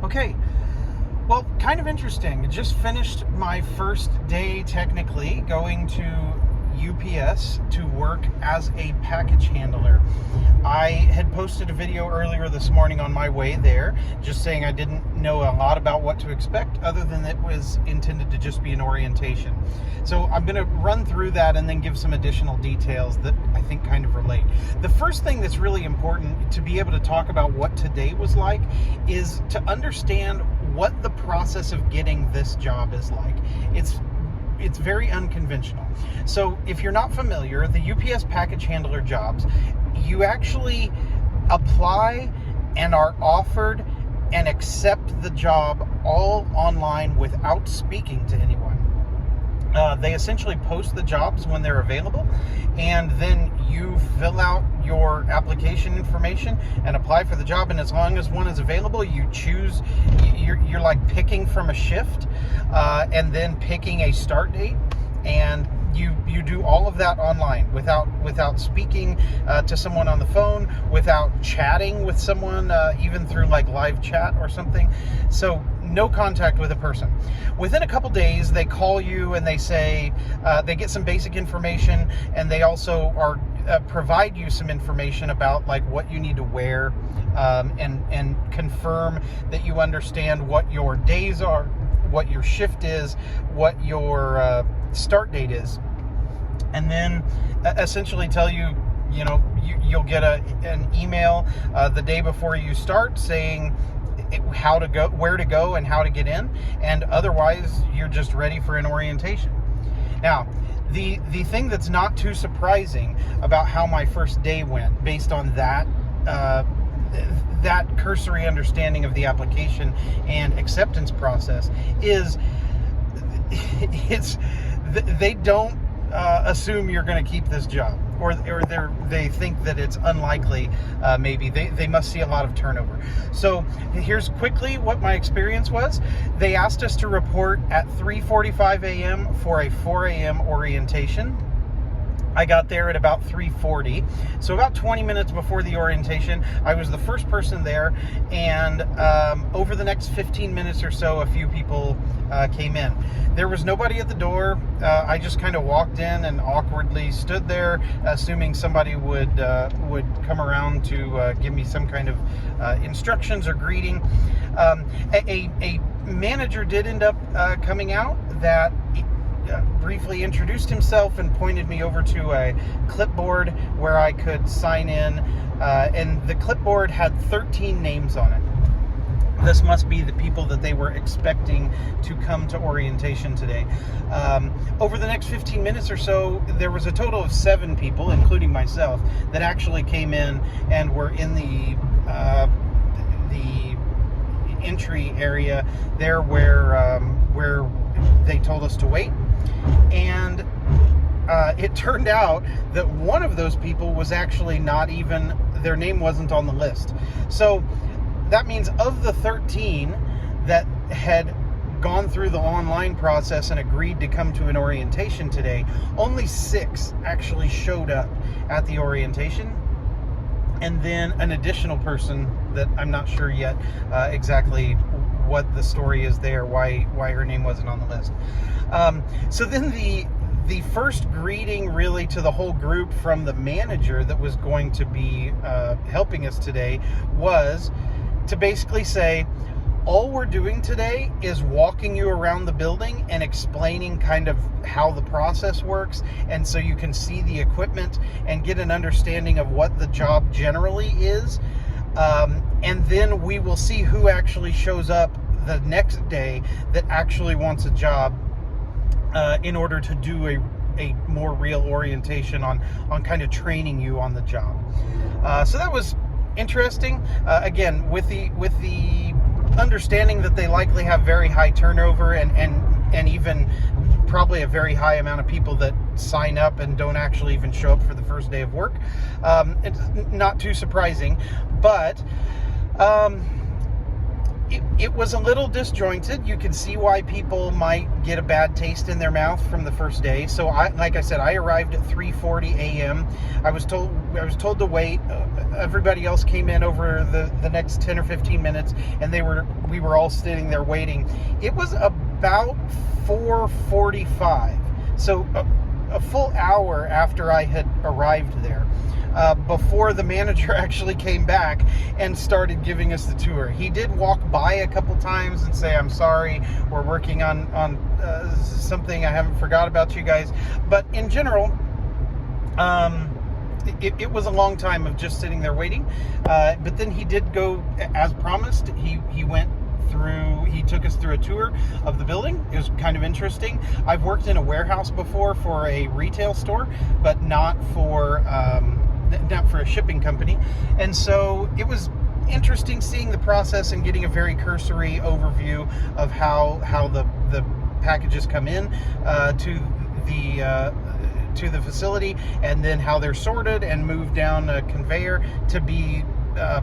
Okay, well, kind of interesting. Just finished my first day, technically, going to UPS to work as a package handler. I had posted a video earlier this morning on my way there, just saying I didn't know a lot about what to expect, other than it was intended to just be an orientation. So I'm going to run through that and then give some additional details that I think kind of relate. The first thing that's really important to be able to talk about what today was like is to understand what the process of getting this job is like. It's very unconventional. So if you're not familiar, the UPS package handler jobs, you actually apply and are offered and accept the job all online without speaking to anyone. They essentially post the jobs when they're available, and then you fill out your application information and apply for the job. And as long as one is available, you choose. You're like picking from a shift, and then picking a start date, and you do all of that online without speaking to someone on the phone, without chatting with someone, even through like live chat or something. So no contact with a person. Within a couple days, they call you and they say they get some basic information, and they also are provide you some information about like what you need to wear, and confirm that you understand what your days are, what your shift is, what your start date is, and then essentially tell you, you'll get an email the day before you start saying how to go, where to go, and how to get in, and otherwise you're just ready for an orientation. Now, the thing that's not too surprising about how my first day went, based on that cursory understanding of the application and acceptance process, is they don't assume you're going to keep this job, or they think that it's unlikely. Maybe they must see a lot of turnover. So here's quickly what my experience was. They asked us to report at 3:45 a.m. for a 4 a.m. orientation. I got there at about 3:40, so about 20 minutes before the orientation. I was the first person there, and over the next 15 minutes or so, a few people came in. There was nobody at the door. I just kind of walked in and awkwardly stood there, assuming somebody would come around to give me some kind of instructions or greeting. A manager did end up coming out that briefly introduced himself and pointed me over to a clipboard where I could sign in, and the clipboard had 13 names on it. This must be the people that they were expecting to come to orientation today. Over the next 15 minutes or so, there was a total of 7 people, including myself, that actually came in and were in the entry area there where they told us to wait. And it turned out that one of those people was actually not even, their name wasn't on the list. So that means of the 13 that had gone through the online process and agreed to come to an orientation today, only 6 actually showed up at the orientation. And then an additional person that I'm not sure yet exactly what the story is there, why her name wasn't on the list. So then the first greeting really to the whole group from the manager that was going to be helping us today was to basically say, all we're doing today is walking you around the building and explaining kind of how the process works, and so you can see the equipment and get an understanding of what the job generally is. And then we will see who actually shows up the next day that actually wants a job, in order to do a more real orientation on kind of training you on the job. So that was interesting. Again, with the understanding that they likely have very high turnover and even probably a very high amount of people that sign up and don't actually even show up for the first day of work. It's not too surprising, but it was a little disjointed. You can see why people might get a bad taste in their mouth from the first day. So like I said, I arrived at 3:40 a.m. I was told to wait everybody else came in over the next 10 or 15 minutes, and we were all sitting there waiting. It was about 4:45, so a full hour after I had arrived there, before the manager actually came back and started giving us the tour. He did walk by a couple times and say, "I'm sorry, we're working on something. I haven't forgot about you guys." But in general, it was a long time of just sitting there waiting. But then he did go, as promised. He took us through a tour of the building. It was kind of interesting. I've worked in a warehouse before for a retail store, but not for a shipping company. And so it was interesting seeing the process and getting a very cursory overview of how the packages come in to the facility, and then how they're sorted and moved down a conveyor to be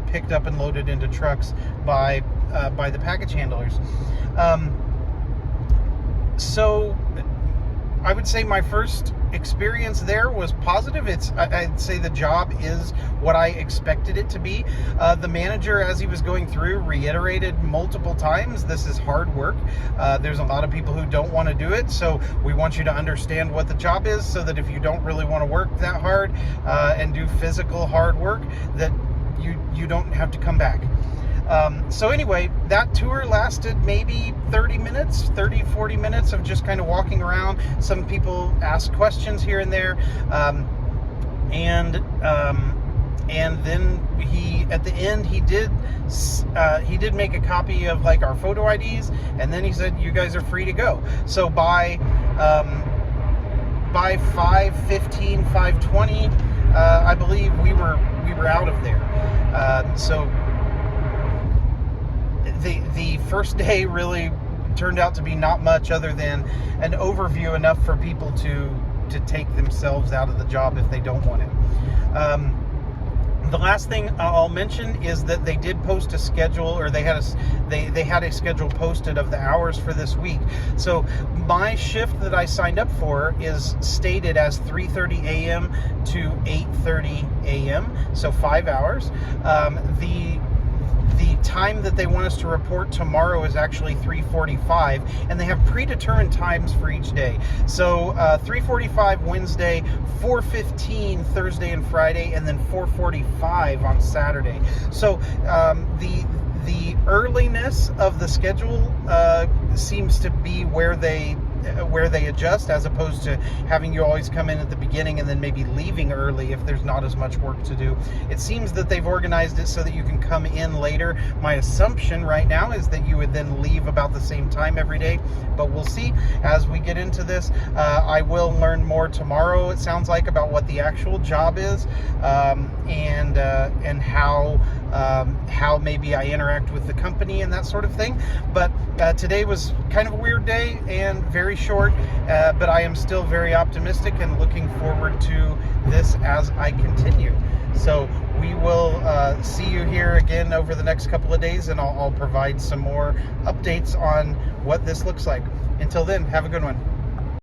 picked up and loaded into trucks by the package handlers. So I would say my first experience there was positive. I'd say the job is what I expected it to be. The manager, as he was going through, reiterated multiple times, this is hard work. There's a lot of people who don't want to do it, so we want you to understand what the job is, so that if you don't really want to work that hard and do physical hard work, that you don't have to come back. So anyway, that tour lasted maybe 40 minutes of just kind of walking around. Some people asked questions here and there. And then at the end, he did make a copy of like our photo IDs, and then he said, "You guys are free to go." So by 5:15, 5:20, I believe we were out of there. So the first day really turned out to be not much other than an overview, enough for people to take themselves out of the job if they don't want it. The last thing I'll mention is that they did post a schedule, or they had a schedule posted of the hours for this week. So my shift that I signed up for is stated as 3:30 a.m. to 8:30 a.m. So 5 hours. The time that they want us to report tomorrow is actually 3:45, and they have predetermined times for each day. So 3:45 Wednesday, 4:15 Thursday and Friday, and then 4:45 on Saturday. So the earliness of the schedule seems to be where they adjust, as opposed to having you always come in at the beginning and then maybe leaving early if there's not as much work to do. It seems that they've organized it so that you can come in later. My assumption right now is that you would then leave about the same time every day, but we'll see as we get into this. I will learn more tomorrow, it sounds like, about what the actual job is, and how maybe I interact with the company and that sort of thing. But today was kind of a weird day and very short, but I am still very optimistic and looking forward to this as I continue. So we will see you here again over the next couple of days, and I'll provide some more updates on what this looks like. Until then, have a good one.